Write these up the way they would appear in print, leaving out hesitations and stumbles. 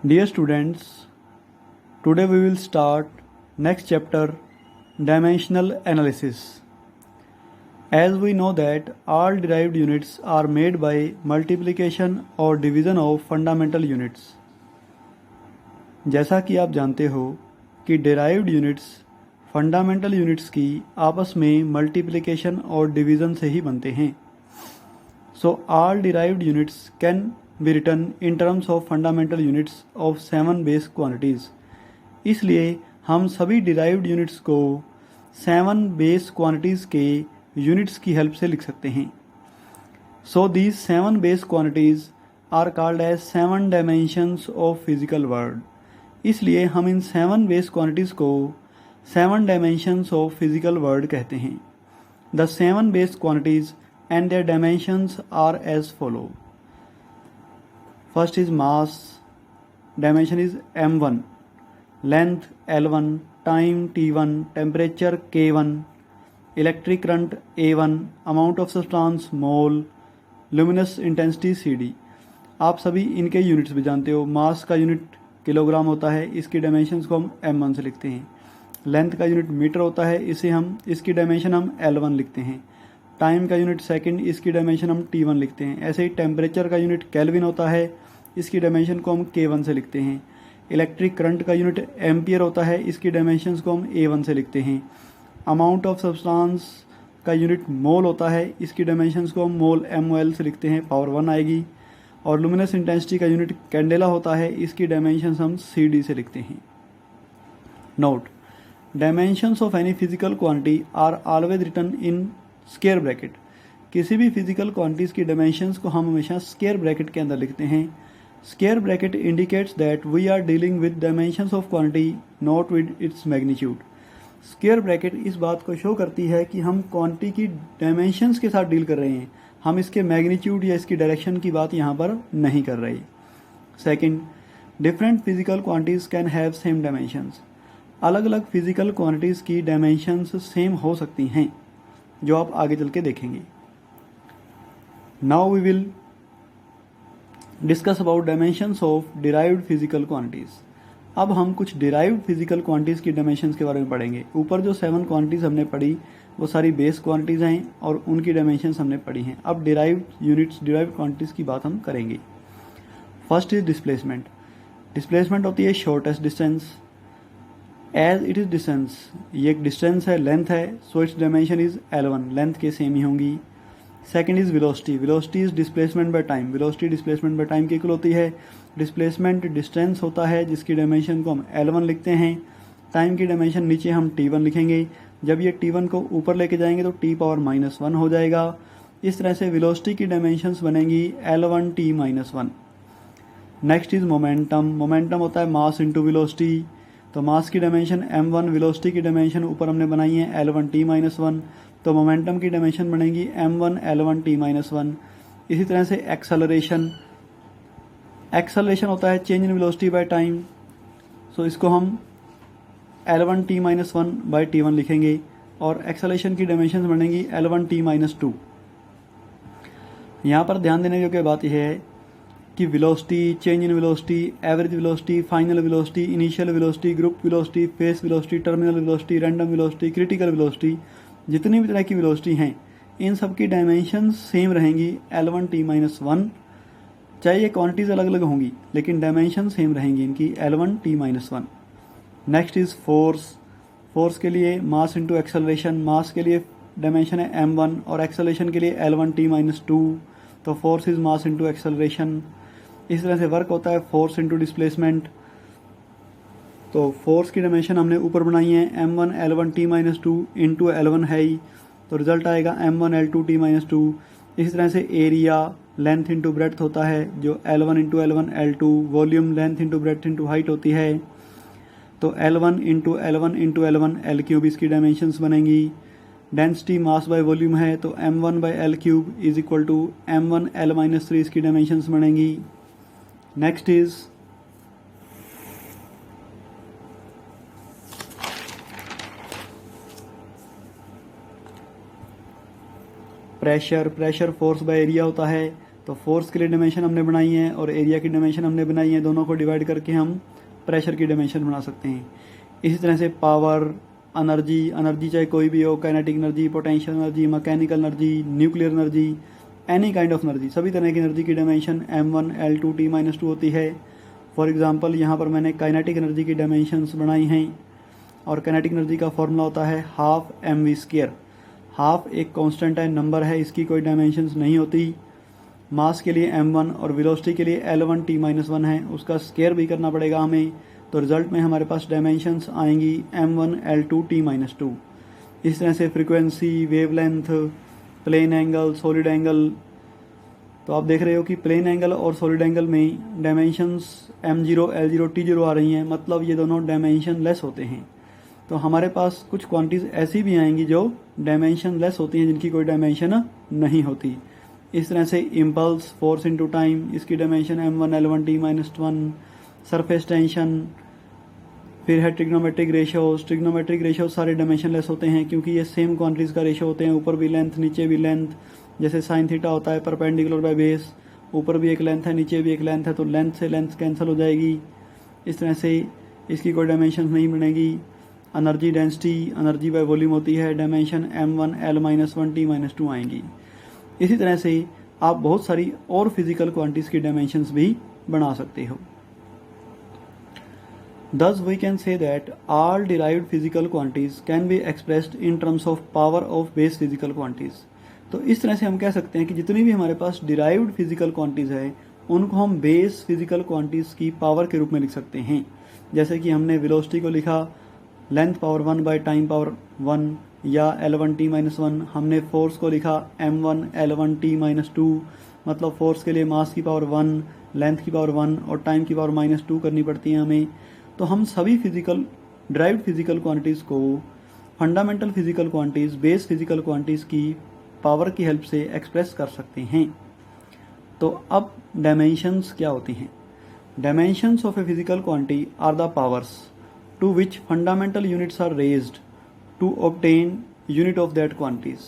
Dear students, today we will start next chapter, dimensional analysis. As we know that all derived units are made by multiplication or division of fundamental units. जैसा कि आप जानते हो कि derived units fundamental units की आपस में multiplication और डिवीज़न से ही बनते हैं. So all derived units can be written in terms of fundamental units of 7 base quantities. इसलिए हम सभी derived units को 7 base quantities के units की हेल्प से लिख सकते हैं. So these 7 base quantities are called as 7 dimensions of physical world. इसलिए हम इन 7 base quantities को 7 dimensions of physical world कहते हैं. The 7 base quantities and their dimensions are as follow. First is mass, dimension is m1, length l1, time t1, temperature k1, electric current a1, amount of substance mole, luminous intensity cd. आप सभी इनके units भी जानते हो. मास का unit kilogram होता है, इसकी डायमेंशंस को हम m1 से लिखते हैं. लेंथ का यूनिट मीटर होता है, इसे हम इसकी डायमेंशन हम l1 लिखते हैं. टाइम का यूनिट सेकंड, इसकी डायमेंशन हम t1 लिखते हैं. ऐसे ही टेम्परेचर का यूनिट केल्विन होता है, इसकी डायमेंशन को हम k1 से लिखते हैं. इलेक्ट्रिक करंट का यूनिट एम्पियर होता है, इसकी डायमेंशंस को हम a1 से लिखते हैं. अमाउंट ऑफ सब्सटेंस का यूनिट मोल होता है, इसकी डायमेंशंस को हम मोल mol से लिखते हैं, पावर 1 आएगी. और लुमिनस इंटेंसिटी का यूनिट कैंडेला होता है, इसकी डायमेंशंस हम cd से लिखते हैं. Note, dimensions of any physical quantity are always written in square bracket. किसी भी फिजिकल क्वांटिटीज की डायमेंशंस को हम हमेशा स्क्वायर ब्रैकेट के अंदर लिखते हैं. Square bracket indicates that we are dealing with dimensions of quantity, not with its magnitude. Square bracket इस बात को शो करती है कि हम क्वांटिटी की डायमेंशंस के साथ डील कर रहे हैं, हम इसके मैग्नीट्यूड या इसकी डायरेक्शन की बात यहाँ पर नहीं कर रहे. Second, different physical quantities can have same dimensions. अलग अलग फिजिकल क्वांटिटीज की डायमेंशंस सेम हो सकती हैं, जो आप आगे चल के देखेंगे. Now we will discuss about dimensions of derived physical quantities. अब हम कुछ डिराइव्ड फिजिकल क्वांटिटीज की डायमेंशंस के बारे में पढ़ेंगे. ऊपर जो 7 क्वांटिटीज हमने पढ़ी वो सारी बेस क्वांटिटीज हैं और उनकी डायमेंशंस हमने पढ़ी हैं. अब डिराइव्ड यूनिट्स, डिराइव्ड क्वांटिटीज की बात हम करेंगे. First is displacement. डिस्प्लेसमेंट होती है shortest distance. As it is distance, ये एक डिस्टेंस है, लेंथ है, so its dimension is l1, length के सेम ही होंगी. Second is velocity. Velocity is displacement by time. Velocity displacement by time की इक्वल होती है. डिस्प्लेसमेंट डिस्टेंस होता है जिसकी डायमेंशन को हम l1 लिखते हैं. टाइम की डायमेंशन नीचे हम t1 लिखेंगे. जब ये t1 को ऊपर लेके जाएंगे तो t पावर -1 हो जाएगा. इस तरह से वेलोसिटी की डायमेंशंस बनेंगी l1 t -1. Next is momentum. Momentum होता है मास इंटू वेलोसिटी. तो मास की डायमेंशन m1, वेलोसिटी की डायमेंशन ऊपर हमने बनाई है l1 t -1, तो मोमेंटम की डायमेंशन बनेगी m1 l1 t -1. इसी तरह से एक्सेलरेशन. एक्सेलरेशन होता है change in velocity by time, so इसको हम l1 t -1 बाय t1 लिखेंगे और एक्सेलरेशन की डायमेंशन बनेगी l1 t -2. यहाँ पर ध्यान देने योग्य बात यह है कि velocity, change in velocity, average velocity, final velocity, initial velocity, group velocity, face velocity, terminal velocity, random velocity, critical velocity, जितनी भी तरह की वेलोसिटी हैं, इन सब की डायमेंशन सेम रहेंगी l1 t -1. चाहे ये क्वांटिटीज अलग अलग होंगी लेकिन डायमेंशन सेम रहेंगी इनकी l1 t -1. Next is force. Force के लिए मास इंटू एक्सेलरेशन. मास के लिए डायमेंशन है m1 और एक्सेलरेशन के लिए l1 t -2. तो force is mass into acceleration. इस तरह से वर्क होता है फोर्स इंटू डिस्प्लेसमेंट. तो फोर्स की डायमेंशन हमने ऊपर बनाई है m1 l1 t -2 into l1 है ही, तो रिजल्ट आएगा m1 l2 t -2. इसी तरह से एरिया लेंथ इंटू ब्रेड्थ होता है जो l1 into l1 l2. Volume length into breadth into height होती है, तो l1 into l1 into l1 l3 इसकी डायमेंशंस बनेंगी. डेंसिटी मास बाय वॉल्यूम है तो m1 by l3 is equal to m1 l -3 इसकी डायमेंशंस बनेंगी. Next is pressure. Pressure force by area होता है, तो फोर्स के लिए डायमेंशन हमने बनाई है और एरिया की डायमेंशन हमने बनाई है, दोनों को डिवाइड करके हम प्रेशर की डायमेंशन बना सकते हैं। इसी तरह से पावर, एनर्जी चाहे कोई भी हो, kinetic energy, potential energy, mechanical energy, nuclear energy, any kind of energy, सभी तरह की एनर्जी की डायमेंशन m1 L2 T-2 होती है। फॉर एग्जांपल यहाँ पर मैंने काइनेटिक एनर्जी की डायमेंशंस बनाई हैं और काइनेटिक एनर्जी का फॉर्मूला होता है हाफ mv²। हाफ एक कांस्टेंट है, नंबर है, इसकी कोई डायमेंशंस नहीं होती। मास के लिए m1 और वेलोसिटी के लिए L1 T-1 है, उसका स्क्वायर भी करना पड़ेगा हमें। तो रिजल्ट में हमारे पास डायमेंशंस आएंगी m1 L2 T-2। इस तरह से frequency, wavelength, plane angle, solid angle, तो आप देख रहे हो कि प्लेन एंगल और सॉलिड एंगल में डायमेंशंस m0, L0, T0 आ रही हैं, मतलब ये दोनों डायमेंशन लेस होते हैं। तो हमारे पास कुछ क्वांटिटीज ऐसी भी आएंगी जो डायमेंशन लेस होती हैं, जिनकी कोई डायमेंशन नहीं होती। इस तरह से इम्पल्स, फोर्स इनटू टाइम, इसकी dimension m1 L1 T-1, surface tension, फिर है ट्रिग्नोमेट्रिक रेशियो सारे डायमेंशन लेस होते हैं क्योंकि ये सेम क्वांटिटीज का रेशियो होते हैं, ऊपर भी लेंथ नीचे भी लेंथ। जैसे साइन थीटा होता है परपेंडिकुलर बाय बेस, ऊपर भी एक लेंथ है नीचे भी एक लेंथ है, तो लेंथ से लेंथ कैंसिल हो जाएगी। इस तरह से इसकी कोई डायमेंशन नहीं बनेगी। Energy density, energy by volume होती है, डायमेंशन m1 L-1 T-2 आएंगी। इसी तरह से आप बहुत सारी और फिजिकल क्वांटिटीज की डायमेंशंस भी बना सकते हो। Thus we can say that all derived physical quantities can be expressed in terms of power of base physical quantities। तो इस तरह से हम कह सकते हैं कि जितनी भी हमारे पास डिराइव्ड फिजिकल क्वांटिटीज है उनको हम बेस फिजिकल क्वांटिटीज की पावर के रूप में लिख सकते हैं। जैसे कि हमने वेलोसिटी को लिखा length power 1 by time power 1 या L1 T-1, हमने फोर्स को लिखा m1 L1 T-2, मतलब फोर्स के लिए मास की पावर 1, लेंथ की पावर 1 और टाइम की पावर -2 करनी पड़ती है हमें। तो हम सभी ड्राइव्ड फिजिकल क्वांटिटीज को fundamental physical quantities, base physical quantities की पावर की हेल्प से एक्सप्रेस कर सकते हैं। तो अब डायमेंशंस क्या होती हैं? Dimensions of a physical quantity are the powers to which fundamental units are raised to obtain unit of that quantities.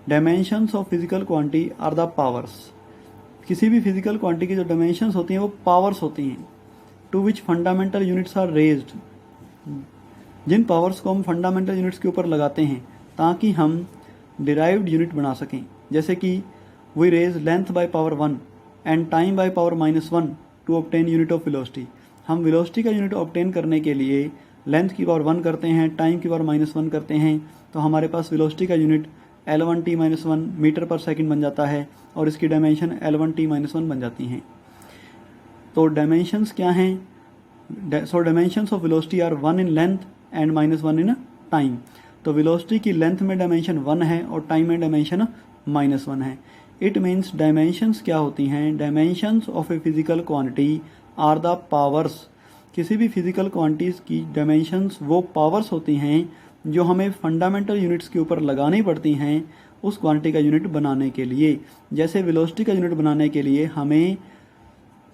Dimensions of physical quantity are the powers. किसी भी फिजिकल क्वांटिटी की जो डायमेंशंस होती हैं वो पावर्स होती हैं। To which fundamental units are raised, जिन पावर्स को हम फंडामेंटल यूनिट्स के ऊपर लगाते हैं ताकि हम डिराइव्ड यूनिट बना सकें। जैसे कि we raise length by power 1 and time by power -1 to obtain unit of velocity. हम वेलोसिटी का यूनिट ऑब्टेन करने के लिए लेंथ की पावर 1 करते हैं, टाइम की पावर -1 करते हैं, तो हमारे पास वेलोसिटी का यूनिट L1 T-1 मीटर पर सेकंड बन जाता है और इसकी डायमेंशन L1 T-1 बन जाती हैं। तो डायमेंशंस क्या हैं? So dimensions of velocity are 1 in length and -1 in time. तो वेलोसिटी की लेंथ में डायमेंशन 1 है और टाइम में डायमेंशन -1 है। इट मीन्स डायमेंशंस क्या होती हैं? Dimensions of a physical quantity are the powers. किसी भी फिजिकल क्वांटिटीज की डायमेंशंस वो पावर्स होती हैं जो हमें फंडामेंटल यूनिट्स के ऊपर लगानी पड़ती हैं उस क्वांटिटी का यूनिट बनाने के लिए। जैसे वेलोसिटी का यूनिट बनाने के लिए हमें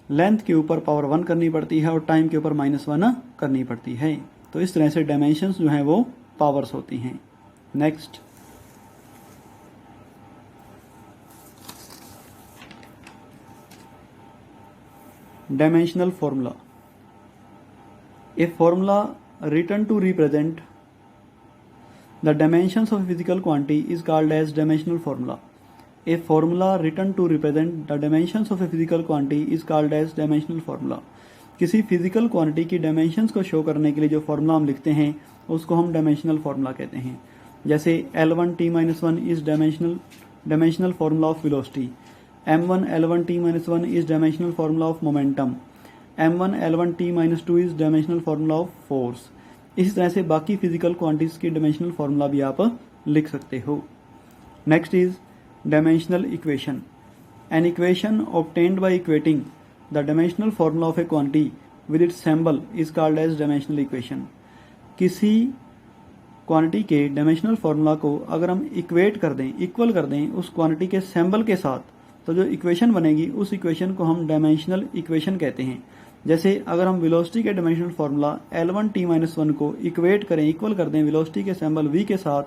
लेंथ के ऊपर पावर 1 करनी पड़ती है और टाइम के ऊपर -1 करनी पड़ती है। तो इस तरह से डायमेंशंस जो हैं वो पावर्स होती हैं। Next, dimensional formula. A formula written to represent the dimensions of a physical quantity is called as dimensional formula। A formula written to represent the dimensions of a physical quantity is called as dimensional formula। किसी physical quantity की dimensions को show करने के लिए जो formula हम लिखते हैं उसको हम डायमेंशनल फॉर्मूला कहते हैं। जैसे L1 T-1 is dimensional formula of velocity, M1 L1 T-1 is dimensional formula of momentum, M1 L1 T-2 is dimensional formula of force. इसी तरह से बाकी फिजिकल क्वांटिटीज की डायमेंशनल फॉर्मूला भी आप लिख सकते हो। Next is dimensional equation. An equation obtained by equating the dimensional formula of a quantity with its symbol is called as dimensional equation. किसी क्वांटिटी के डायमेंशनल फॉर्मूला को अगर हम इक्वेट कर दें, इक्वल कर दें उस क्वांटिटी के सिंबल के साथ, तो जो इक्वेशन बनेगी उस इक्वेशन को हम डायमेंशनल इक्वेशन कहते हैं। जैसे अगर हम वेलोसिटी के डायमेंशनल फॉर्मूला L1 T-1 को इक्वेट करें, इक्वल कर दें वेलोसिटी के सिंबल v के साथ,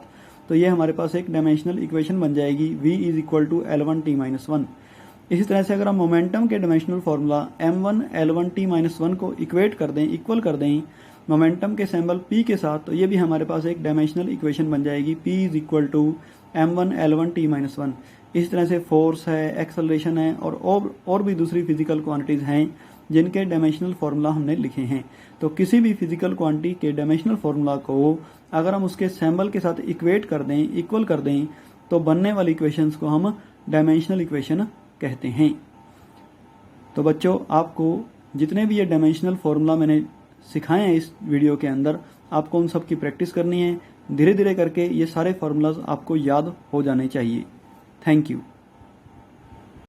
तो ये हमारे पास एक डायमेंशनल इक्वेशन बन जाएगी v is equal to L1 T-1। इसी तरह से अगर हम मोमेंटम के dimensional formula m1 l1 t-1 को इक्वेट कर दें, इक्वल कर दें मोमेंटम के सिंबल p के साथ, तो ये भी हमारे पास एक डायमेंशनल इक्वेशन बन जाएगी, p is equal to m1 l1 t-1। इसी तरह से फोर्स है, एक्सेलरेशन है और भी दूसरी फिजिकल क्वांटिटीज़ हैं जिनके डायमेंशनल फार्मूला हमने लिखे हैं। तो किसी भी फिजिकल क्वांटिटी के डायमेंशनल फार्मूला को अगर हम उसके सिंबल के साथ इक्वेट कर दें, इक्वल कर दें, तो बनने वाली इक्वेशंस को हम डायमेंशनल इक्वेशन कहते हैं। तो बच्चों, आपको जितने भी ये डायमेंशनल फार्मूला मैंने सिखाए हैं इस वीडियो के अंदर, आपको उन सब की प्रैक्टिस करनी है। धीरे धीरे करके ये सारे फार्मूलाज आपको याद हो जाने चाहिए। Thank you.